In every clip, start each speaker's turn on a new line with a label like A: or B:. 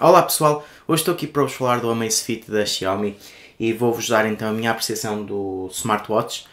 A: Olá pessoal, hoje estou aqui para vos falar do Amazfit da Xiaomi e vou-vos dar então a minha apreciação do smartwatch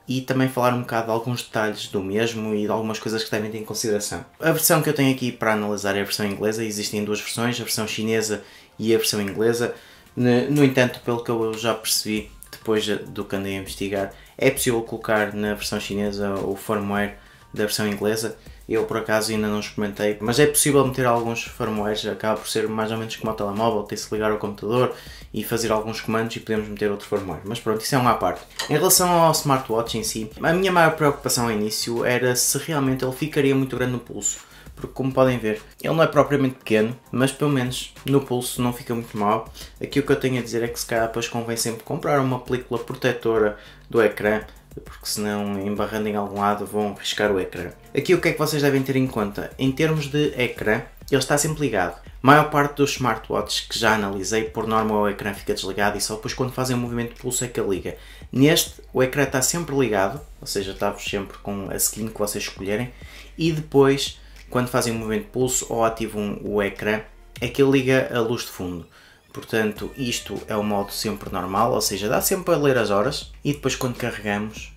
A: e também falar um bocado de alguns detalhes do mesmo e de algumas coisas que devem ter em consideração. A versão que eu tenho aqui para analisar é a versão inglesa, existem duas versões, a versão chinesa e a versão inglesa. No entanto, pelo que eu já percebi depois do que andei a investigar, é possível colocar na versão chinesa o firmware da versão inglesa. Eu por acaso ainda não experimentei, mas é possível meter alguns firmwares, acaba por ser mais ou menos como o telemóvel, tem-se ligar ao computador e fazer alguns comandos e podemos meter outro firmware. Mas pronto, isso é uma à parte. Em relação ao smartwatch em si, a minha maior preocupação ao início era se realmente ele ficaria muito grande no pulso. Porque como podem ver, ele não é propriamente pequeno, mas pelo menos no pulso não fica muito mal. Aqui o que eu tenho a dizer é que se calhar depois convém sempre comprar uma película protetora do ecrã, porque senão embarrando em algum lado vão riscar o ecrã. Aqui o que é que vocês devem ter em conta? Em termos de ecrã, ele está sempre ligado. A maior parte dos smartwatches que já analisei, por norma o ecrã fica desligado e só depois quando fazem um movimento de pulso é que ele liga. Neste, o ecrã está sempre ligado, ou seja, está-vos sempre com a skin que vocês escolherem, e depois, quando fazem um movimento de pulso ou ativam o ecrã, é que ele liga a luz de fundo. Portanto, isto é o modo sempre normal, ou seja, dá sempre para ler as horas e depois quando carregamos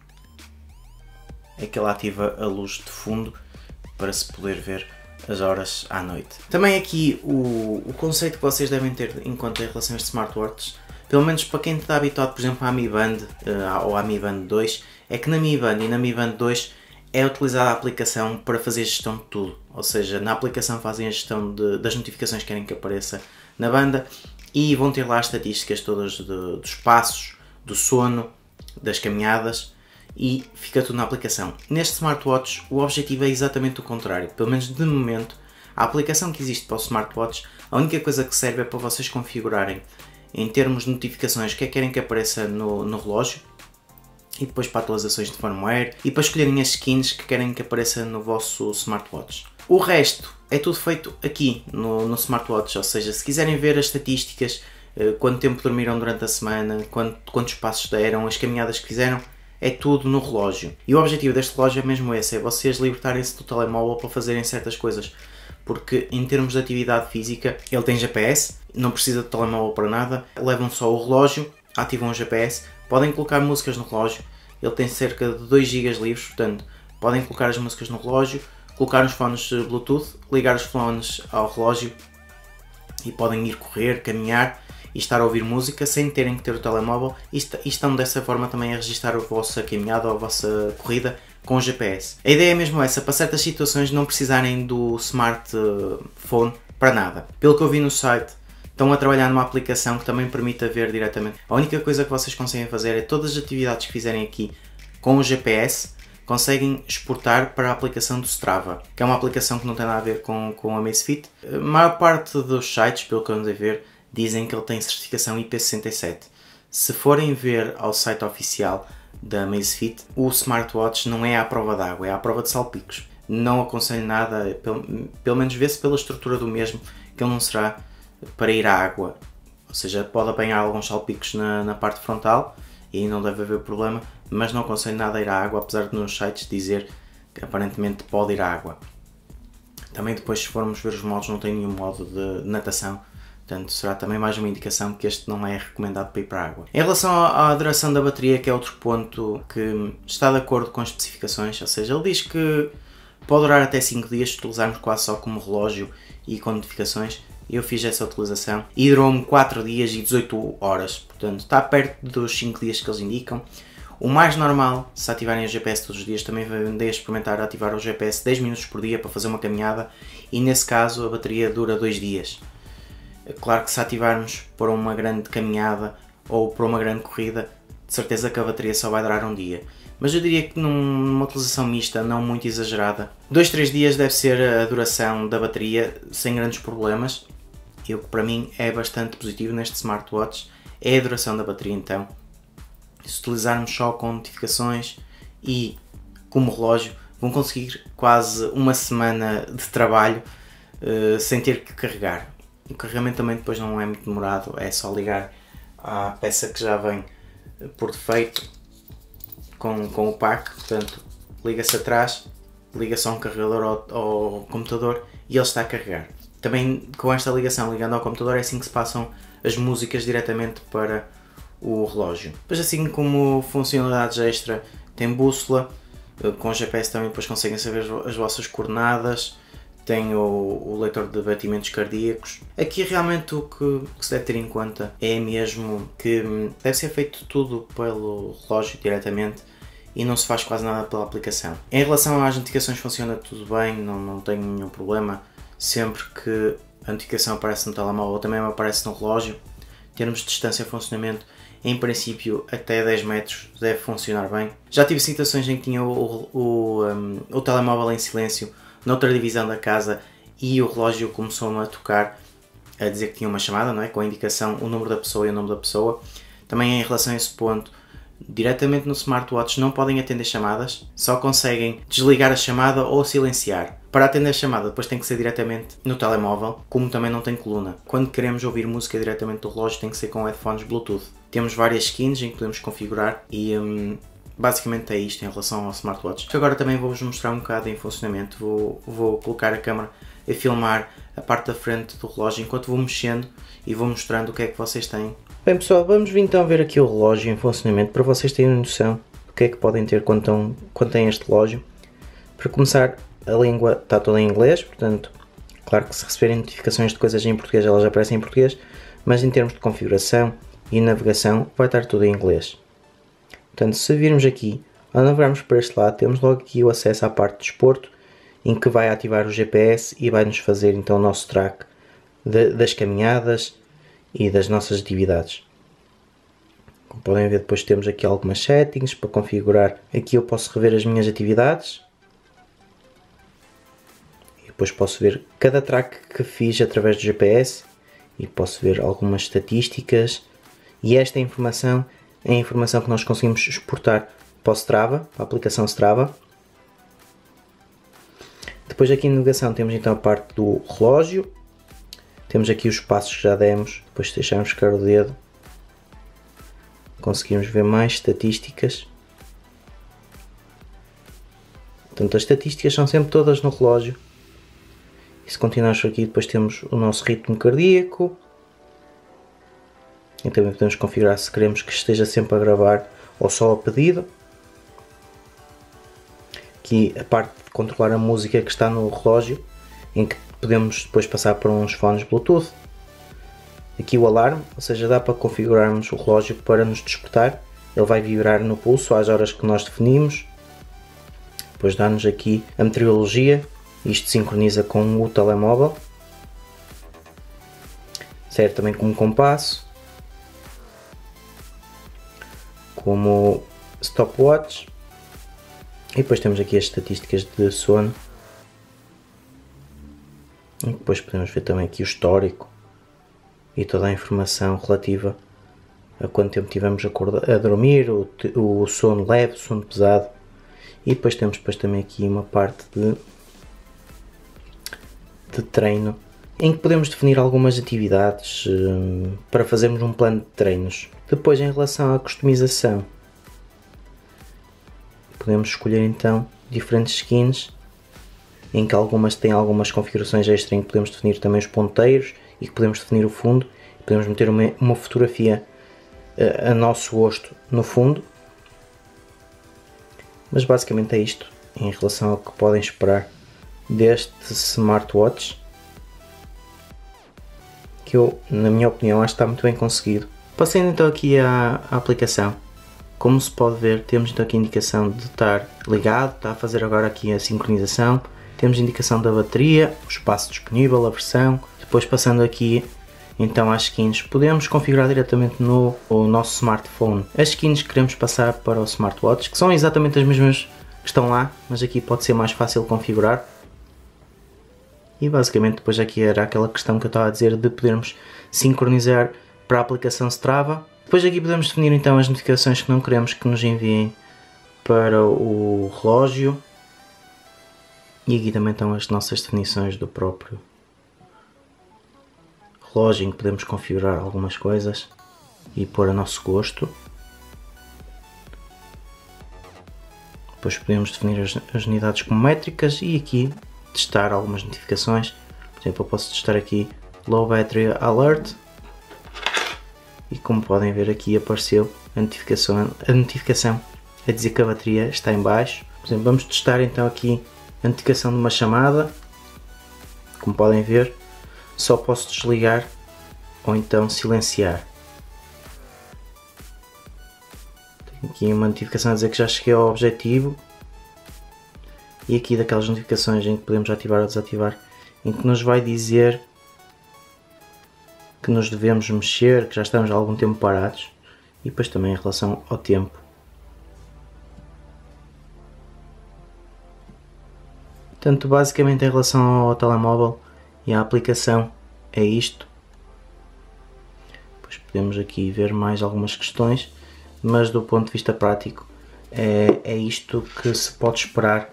A: é que ele ativa a luz de fundo para se poder ver as horas à noite. Também aqui o conceito que vocês devem ter em conta em relação a estes smartwatches, pelo menos para quem está habituado, por exemplo, à Mi Band ou à Mi Band 2, é que na Mi Band e na Mi Band 2 é utilizada a aplicação para fazer gestão de tudo, ou seja, na aplicação fazem a gestão das notificações que querem que apareça na banda e vão ter lá as estatísticas todas dos passos, do sono, das caminhadas e fica tudo na aplicação. Neste smartwatch o objetivo é exatamente o contrário, pelo menos de momento a aplicação que existe para o smartwatch, a única coisa que serve é para vocês configurarem em termos de notificações o que é que querem que apareça no relógio e depois para atualizações de firmware e para escolherem as skins que querem que apareça no vosso smartwatch. O resto é tudo feito aqui no smartwatch, ou seja, se quiserem ver as estatísticas, quanto tempo dormiram durante a semana, quantos passos deram, as caminhadas que fizeram, é tudo no relógio. E o objetivo deste relógio é mesmo esse, é vocês libertarem-se do telemóvel para fazerem certas coisas, porque em termos de atividade física, ele tem GPS, não precisa de telemóvel para nada, levam só o relógio, ativam o GPS, podem colocar músicas no relógio, ele tem cerca de 2 GB livres, portanto, podem colocar as músicas no relógio, colocar os fones Bluetooth, ligar os fones ao relógio e podem ir correr, caminhar e estar a ouvir música sem terem que ter o telemóvel e estão dessa forma também a registrar a vossa caminhada ou a vossa corrida com o GPS. A ideia é mesmo essa, para certas situações não precisarem do smartphone para nada. Pelo que eu vi no site, estão a trabalhar numa aplicação que também permite ver diretamente. A única coisa que vocês conseguem fazer é todas as atividades que fizerem aqui com o GPS, conseguem exportar para a aplicação do Strava, que é uma aplicação que não tem nada a ver com a Amazfit. A maior parte dos sites, pelo que eu andei a ver, dizem que ele tem certificação IP67. Se forem ver ao site oficial da Amazfit, o smartwatch não é à prova d'água, é à prova de salpicos. Não aconselho nada, pelo menos vê-se pela estrutura do mesmo, que ele não será para ir à água. Ou seja, pode apanhar alguns salpicos na parte frontal e não deve haver problema, mas não aconselho nada a ir à água, apesar de nos sites dizer que aparentemente pode ir à água. Também depois, se formos ver os modos, não tem nenhum modo de natação, portanto será também mais uma indicação que este não é recomendado para ir para a água. Em relação à duração da bateria, que é outro ponto que está de acordo com as especificações, ou seja, ele diz que pode durar até 5 dias se utilizarmos quase só como relógio e com notificações. Eu fiz essa utilização e durou-me 4 dias e 18 horas, portanto está perto dos 5 dias que eles indicam. O mais normal, se ativarem o GPS todos os dias, também andei a experimentar ativar o GPS 10 minutos por dia para fazer uma caminhada e nesse caso a bateria dura 2 dias. Claro que se ativarmos para uma grande caminhada ou para uma grande corrida, de certeza que a bateria só vai durar um dia. Mas eu diria que numa utilização mista, não muito exagerada, 2-3 dias deve ser a duração da bateria sem grandes problemas. E o que para mim é bastante positivo neste smartwatch é a duração da bateria então. Se utilizarmos só com notificações e como relógio, vão conseguir quase uma semana de trabalho sem ter que carregar. O carregamento também depois não é muito demorado, é só ligar à peça que já vem por defeito com o pack, portanto liga-se atrás, liga só um carregador ao computador e ele está a carregar. Também com esta ligação, ligando ao computador, é assim que se passam as músicas diretamente para o relógio. Depois, assim como funcionalidades extra, tem bússola, com o GPS também depois conseguem saber as vossas coordenadas, tem o leitor de batimentos cardíacos. Aqui realmente o que se deve ter em conta é mesmo que deve ser feito tudo pelo relógio diretamente e não se faz quase nada pela aplicação. Em relação às notificações funciona tudo bem, não tenho nenhum problema. Sempre que a notificação aparece no telemóvel também aparece no relógio. Em termos de distância de funcionamento, em princípio até 10 metros deve funcionar bem. Já tive situações em que tinha o telemóvel em silêncio noutra divisão da casa e o relógio começou-me a tocar, a dizer que tinha uma chamada, não é? Com a indicação, o número da pessoa e o nome da pessoa. Também em relação a esse ponto, diretamente no smartwatch não podem atender chamadas, só conseguem desligar a chamada ou silenciar. Para atender a chamada depois tem que ser diretamente no telemóvel, como também não tem coluna. Quando queremos ouvir música diretamente do relógio tem que ser com headphones Bluetooth. Temos várias skins em que podemos configurar e basicamente é isto em relação ao smartwatch. Agora também vou-vos mostrar um bocado em funcionamento. Vou colocar a câmera a filmar a parte da frente do relógio enquanto vou mexendo e vou mostrando o que é que vocês têm. Bem pessoal, vamos vir então ver aqui o relógio em funcionamento para vocês terem noção do que é que podem ter quando têm este relógio. Para começar, a língua está toda em inglês, portanto, claro que se receberem notificações de coisas em português elas aparecem em português, mas em termos de configuração e navegação vai estar tudo em inglês. Portanto, se virmos aqui, ao navegarmos para este lado, temos logo aqui o acesso à parte de desporto, em que vai ativar o GPS e vai nos fazer então o nosso track das caminhadas e das nossas atividades. Como podem ver, depois temos aqui algumas settings para configurar. Aqui eu posso rever as minhas atividades e depois posso ver cada track que fiz através do GPS e posso ver algumas estatísticas, e esta informação é a informação que nós conseguimos exportar para o Strava, para a aplicação Strava. Depois aqui em navegação temos então a parte do relógio, temos aqui os passos que já demos, depois de deixarmos ficar o dedo conseguimos ver mais estatísticas. Portanto, as estatísticas são sempre todas no relógio. E se continuarmos por aqui, depois temos o nosso ritmo cardíaco. E também podemos configurar se queremos que esteja sempre a gravar ou só a pedido. Aqui a parte de controlar a música que está no relógio, em que podemos depois passar para uns fones Bluetooth. Aqui o alarme, ou seja, dá para configurarmos o relógio para nos despertar. Ele vai vibrar no pulso às horas que nós definimos. Depois dá-nos aqui a meteorologia. Isto sincroniza com o telemóvel. Serve também como compasso, como stopwatch. E depois temos aqui as estatísticas de sono. E depois podemos ver também aqui o histórico e toda a informação relativa a quanto tempo tivemos a dormir, o sono leve, o sono pesado. E depois temos também aqui uma parte de treino, em que podemos definir algumas atividades para fazermos um plano de treinos. Depois, em relação à customização, podemos escolher então diferentes skins, em que algumas têm algumas configurações extra, em que podemos definir também os ponteiros e que podemos definir o fundo. Podemos meter uma fotografia a nosso gosto no fundo. Mas basicamente é isto em relação ao que podem esperar deste smartwatch, que eu, na minha opinião, acho que está muito bem conseguido. Passando então aqui à aplicação, como se pode ver, temos então aqui a indicação de estar ligado, está a fazer agora aqui a sincronização, temos a indicação da bateria, o espaço disponível, a versão. Depois, passando aqui então às skins, podemos configurar diretamente no nosso smartphone as skins que queremos passar para o smartwatch, que são exatamente as mesmas que estão lá, mas aqui pode ser mais fácil configurar. E basicamente depois aqui era aquela questão que eu estava a dizer de podermos sincronizar para a aplicação Strava. Depois aqui podemos definir então as notificações que não queremos que nos enviem para o relógio. E aqui também estão as nossas definições do próprio relógio, em que podemos configurar algumas coisas e pôr a nosso gosto. Depois podemos definir as unidades como métricas e aqui testar algumas notificações. Por exemplo, eu posso testar aqui Low Battery Alert e como podem ver aqui apareceu a notificação a dizer que a bateria está em baixo. Por exemplo, vamos testar então aqui a notificação de uma chamada. Como podem ver, só posso desligar ou então silenciar. Tenho aqui uma notificação a dizer que já cheguei ao objetivo. E aqui daquelas notificações em que podemos ativar ou desativar, em que nos vai dizer que nos devemos mexer, que já estamos há algum tempo parados. E depois também em relação ao tempo. Portanto, basicamente em relação ao telemóvel e à aplicação é isto. Depois podemos aqui ver mais algumas questões, mas do ponto de vista prático é isto que se pode esperar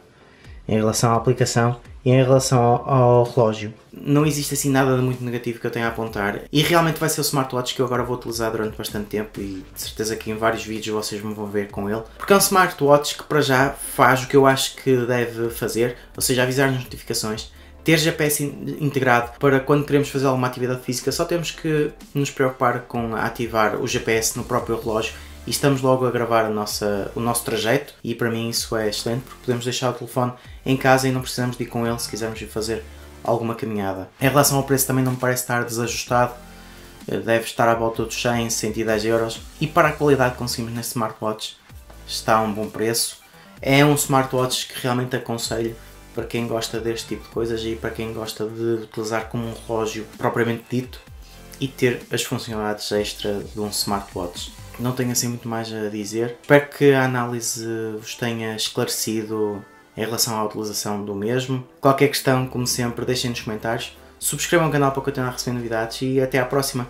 A: em relação à aplicação e em relação ao relógio. Não existe assim nada de muito negativo que eu tenha a apontar e realmente vai ser o smartwatch que eu agora vou utilizar durante bastante tempo e de certeza que em vários vídeos vocês me vão ver com ele, porque é um smartwatch que para já faz o que eu acho que deve fazer, ou seja, avisar nas notificações, ter GPS integrado para quando queremos fazer alguma atividade física, só temos que nos preocupar com ativar o GPS no próprio relógio e estamos logo a gravar o nosso trajeto e para mim isso é excelente porque podemos deixar o telefone em casa e não precisamos de ir com ele se quisermos ir fazer alguma caminhada. Em relação ao preço também não me parece estar desajustado, deve estar à volta dos 100, 110 euros e para a qualidade que conseguimos neste smartwatch está a um bom preço. É um smartwatch que realmente aconselho para quem gosta deste tipo de coisas e para quem gosta de utilizar como um relógio propriamente dito e ter as funcionalidades extra de um smartwatch. Não tenho assim muito mais a dizer. Espero que a análise vos tenha esclarecido em relação à utilização do mesmo. Qualquer questão, como sempre, deixem nos comentários. Subscrevam o canal para continuar a receber novidades e até à próxima.